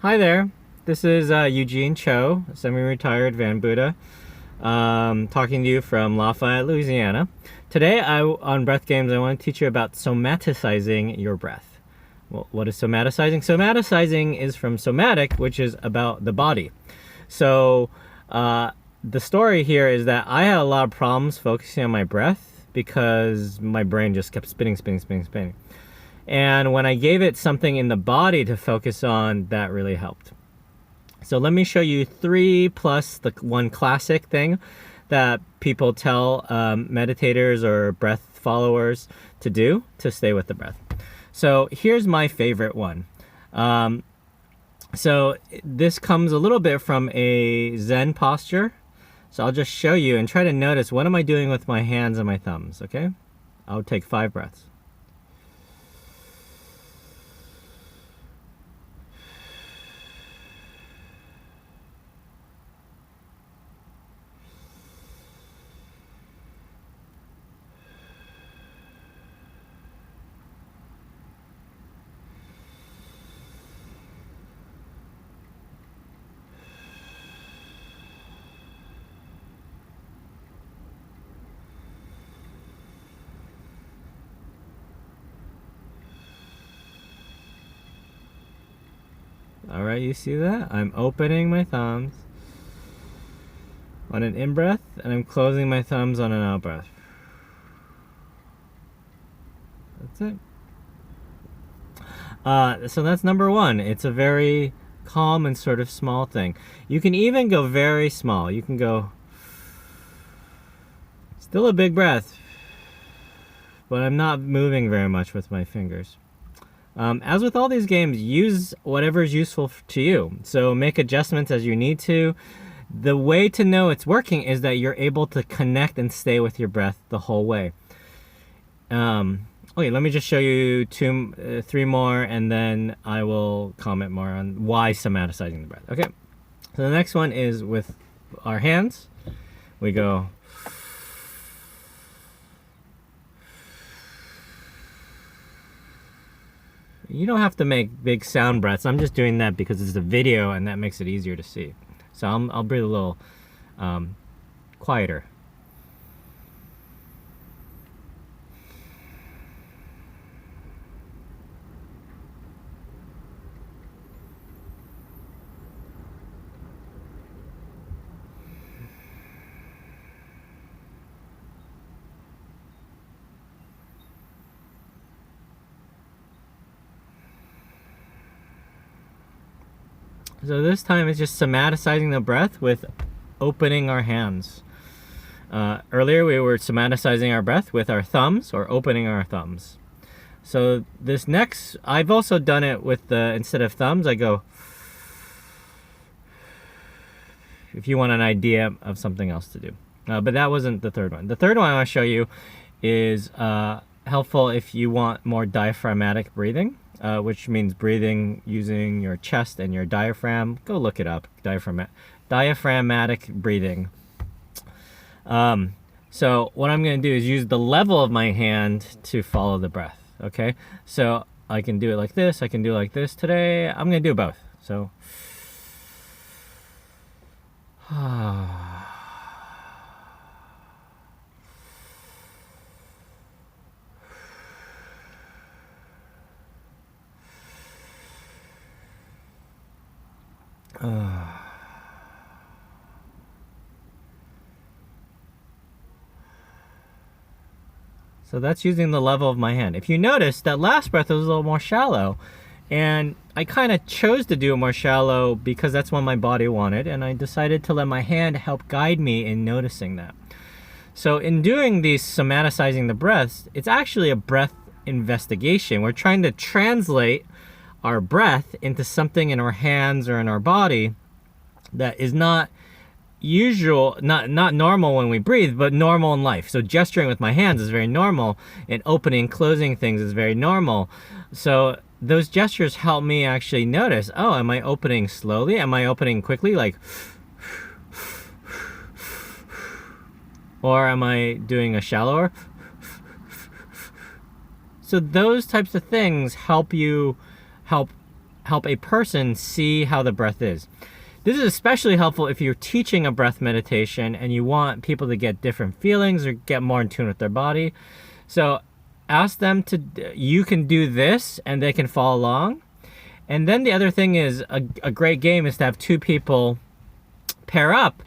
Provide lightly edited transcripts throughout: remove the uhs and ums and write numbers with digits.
Hi there. This is Eugene Cho, semi-retired Van Buddha, talking to you from Lafayette, Louisiana. Today, on Breath Games, I want to teach you about somaticizing your breath. Well, what is somaticizing? Somaticizing is from somatic, which is about the body. So, the story here is that I had a lot of problems focusing on my breath because my brain just kept spinning. And when I gave it something in the body to focus on, that really helped. So let me show you 3 plus the one classic thing that people tell meditators or breath followers to do to stay with the breath. So here's my favorite one. So this comes a little bit from a Zen posture. So I'll just show you and try to notice, what am I doing with my hands and my thumbs, okay? I'll take 5 breaths. All right, you see that? I'm opening my thumbs on an in-breath, and I'm closing my thumbs on an out-breath. That's it. So that's number 1. It's a very calm and sort of small thing. You can even go very small. You can go, still a big breath, but I'm not moving very much with my fingers. As with all these games, use whatever is useful to you. So make adjustments as you need to. The way to know it's working is that you're able to connect and stay with your breath the whole way. Okay, let me just show you 3 more, and then I will comment more on why somaticizing the breath. Okay, so the next one is with our hands. We go. You don't have to make big sound breaths. I'm just doing that because it's a video and that makes it easier to see. So I'll breathe a little quieter. So this time it's just somaticizing the breath with opening our hands. Earlier we were somaticizing our breath with our thumbs or opening our thumbs. So this next, I've also done it with instead of thumbs, I go, if you want an idea of something else to do. But that wasn't the third one. The third one I want to show you is helpful if you want more diaphragmatic breathing. Which means breathing using your chest and your diaphragm. Go look it up, diaphragmatic breathing. So what I'm going to do is use the level of my hand to follow the breath, okay? So I can do it like this, I can do it like this. Today, I'm going to do both. So, so that's using the level of my hand. If you notice, that last breath was a little more shallow. And I kind of chose to do it more shallow because that's what my body wanted. And I decided to let my hand help guide me in noticing that. So in doing these somaticizing the breaths, it's actually a breath investigation. We're trying to translate our breath into something in our hands or in our body that is not usual, not normal when we breathe, but normal in life. So gesturing with my hands is very normal, and opening and closing things is very normal. So those gestures help me actually notice, oh, am I opening slowly? Am I opening quickly, like, or am I doing a shallower? So those types of things help help a person see how the breath is. This is especially helpful if you're teaching a breath meditation and you want people to get different feelings or get more in tune with their body. So ask them to, you can do this and they can follow along. And then the other thing is a great game is to have two people pair up,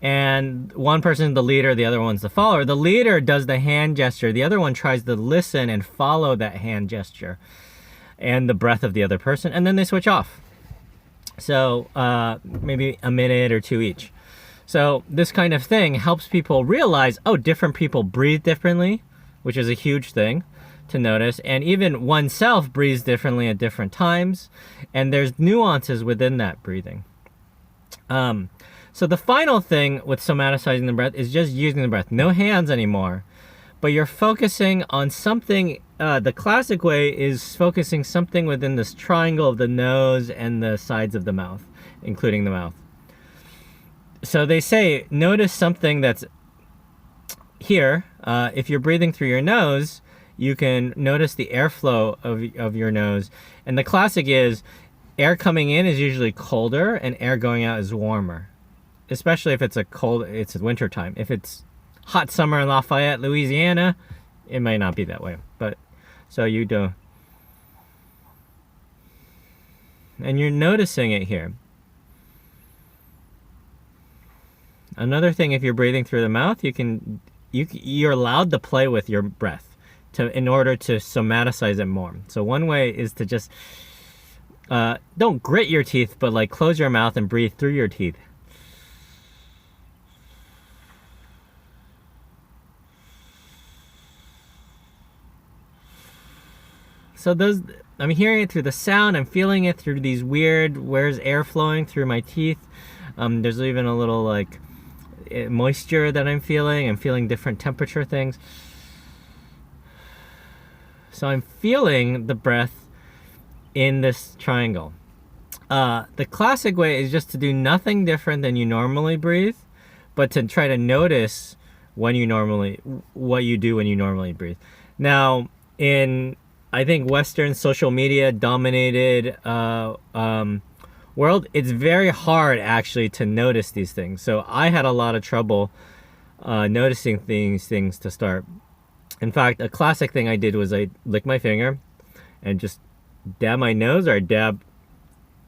and one person's the leader, the other one's the follower. The leader does the hand gesture. The other one tries to listen and follow that hand gesture and the breath of the other person, and then they switch off. So maybe a minute or two each. So this kind of thing helps people realize, oh, different people breathe differently, which is a huge thing to notice. And even oneself breathes differently at different times. And there's nuances within that breathing. So the final thing with somaticizing the breath is just using the breath. No hands anymore. But you're focusing on something. The classic way is focusing something within this triangle of the nose and the sides of the mouth, including the mouth. So they say, notice something that's here. If you're breathing through your nose, you can notice the airflow of your nose. And the classic is, air coming in is usually colder and air going out is warmer. Especially if it's it's winter time. If it's hot summer in Lafayette, Louisiana, it might not be that way. But so you do. And you're noticing it here. Another thing, if you're breathing through the mouth, you're allowed to play with your breath in order to somaticize it more. So one way is to just don't grit your teeth, but like close your mouth and breathe through your teeth. So I'm hearing it through the sound. I'm feeling it through these weird, where's air flowing through my teeth. There's even a little like moisture that I'm feeling. I'm feeling different temperature things. So I'm feeling the breath in this triangle. The classic way is just to do nothing different than you normally breathe, but to try to notice what you do when you normally breathe. Now, in I think Western social media dominated world, it's very hard actually to notice these things. So I had a lot of trouble noticing these things to start. In fact, a classic thing I did was I lick my finger and just dab my nose, or dab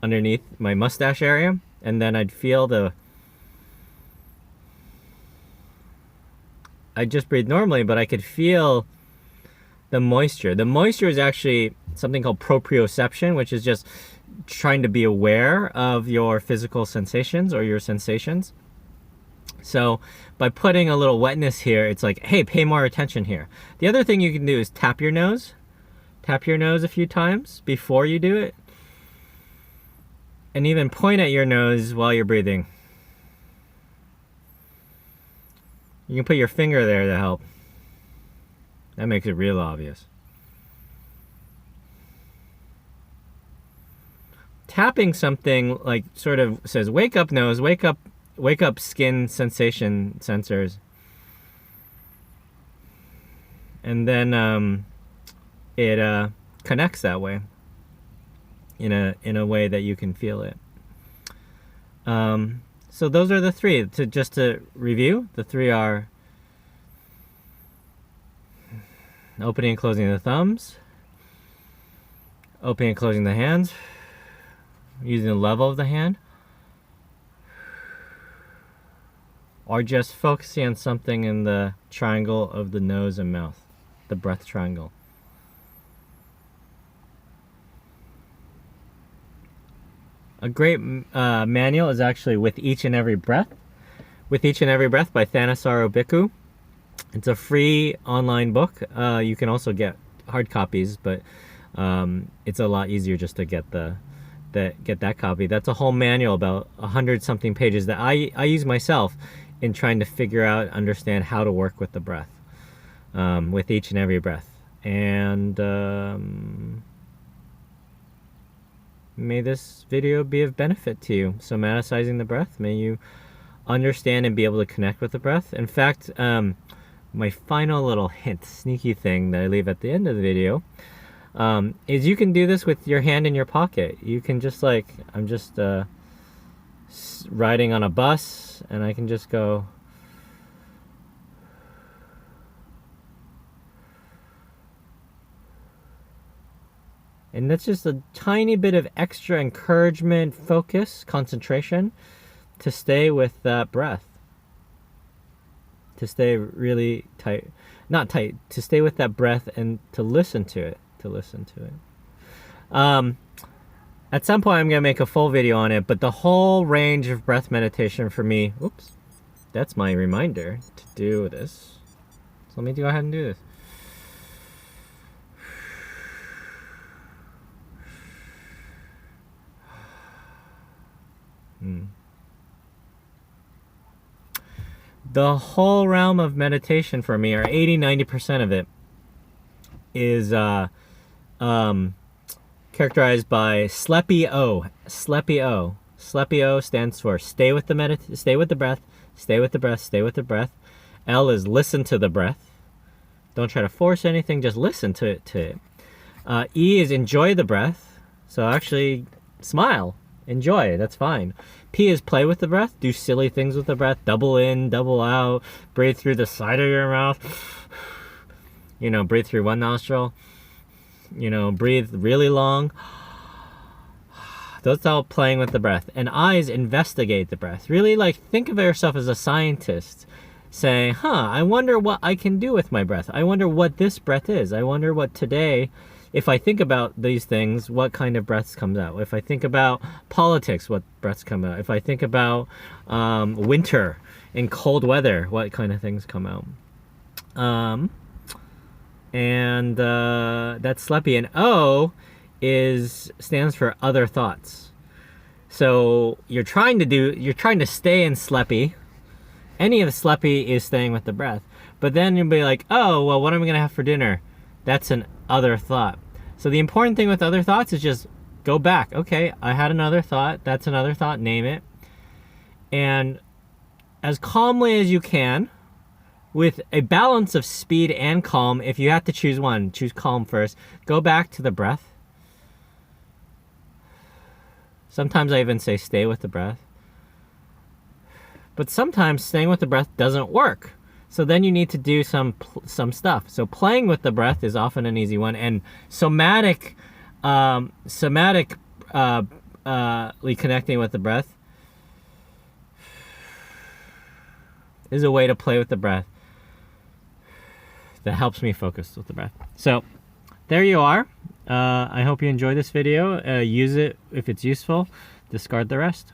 underneath my mustache area, and then I'd feel I just breathe normally, but I could feel the moisture. The moisture is actually something called proprioception, which is just trying to be aware of your physical sensations or your sensations. So by putting a little wetness here, it's like, hey, pay more attention here. The other thing you can do is tap your nose. Tap your nose a few times before you do it. And even point at your nose while you're breathing. You can put your finger there to help. That makes it real obvious. Tapping something like sort of says, wake up nose, wake up skin sensation sensors. And then it connects that way in a way that you can feel it. So those are the three. Just to review, the three are opening and closing the thumbs, opening and closing the hands, using the level of the hand, or just focusing on something in the triangle of the nose and mouth, the breath triangle. A great manual is actually With Each and Every Breath. With Each and Every Breath by Thanissaro Bhikkhu. It's a free online book. You can also get hard copies, but it's a lot easier just to get that copy. That's a whole manual, about 100-something pages, that I use myself in trying to figure out, understand how to work with the breath, with each and every breath. And may this video be of benefit to you. Somaticizing the breath. May you understand and be able to connect with the breath. In fact, my final little hint, sneaky thing that I leave at the end of the video, is you can do this with your hand in your pocket. You can just like, I'm just riding on a bus, and I can just go. And that's just a tiny bit of extra encouragement, focus, concentration to stay with that breath. To stay really tight, not tight, to stay with that breath and to listen to it. At some point I'm going to make a full video on it, but the whole range of breath meditation for me, oops, that's my reminder to do this. So let me go ahead and do this. The whole realm of meditation for me, or 80-90% of it, is characterized by Sleepy O. Sleepy O. Sleepy O stands for stay with the breath, stay with the breath, stay with the breath. L is listen to the breath. Don't try to force anything, just listen to it. E is enjoy the breath. So actually smile, enjoy, that's fine. P is play with the breath, do silly things with the breath, double in, double out, breathe through the side of your mouth. You know, breathe through one nostril. You know, breathe really long. That's all playing with the breath. And I is investigate the breath. Really, like, think of yourself as a scientist saying, I wonder what I can do with my breath. I wonder what this breath is. I wonder what today, if I think about these things, what kind of breaths comes out. If I think about politics, what breaths come out. If I think about winter and cold weather, what kind of things come out. And that's sleepy. And O stands for other thoughts. So you're trying to stay in sleepy. Any of the sleepy is staying with the breath. But then you'll be like, oh, well, what am I going to have for dinner? That's an other thought. So the important thing with other thoughts is just go back. Okay, I had another thought. That's another thought. Name it. And as calmly as you can, with a balance of speed and calm, if you have to choose one, choose calm first. Go back to the breath. Sometimes I even say stay with the breath. But sometimes staying with the breath doesn't work. So then you need to do some stuff. So playing with the breath is often an easy one. And somatically connecting with the breath is a way to play with the breath that helps me focus with the breath. So there you are. I hope you enjoyed this video. Use it if it's useful. Discard the rest.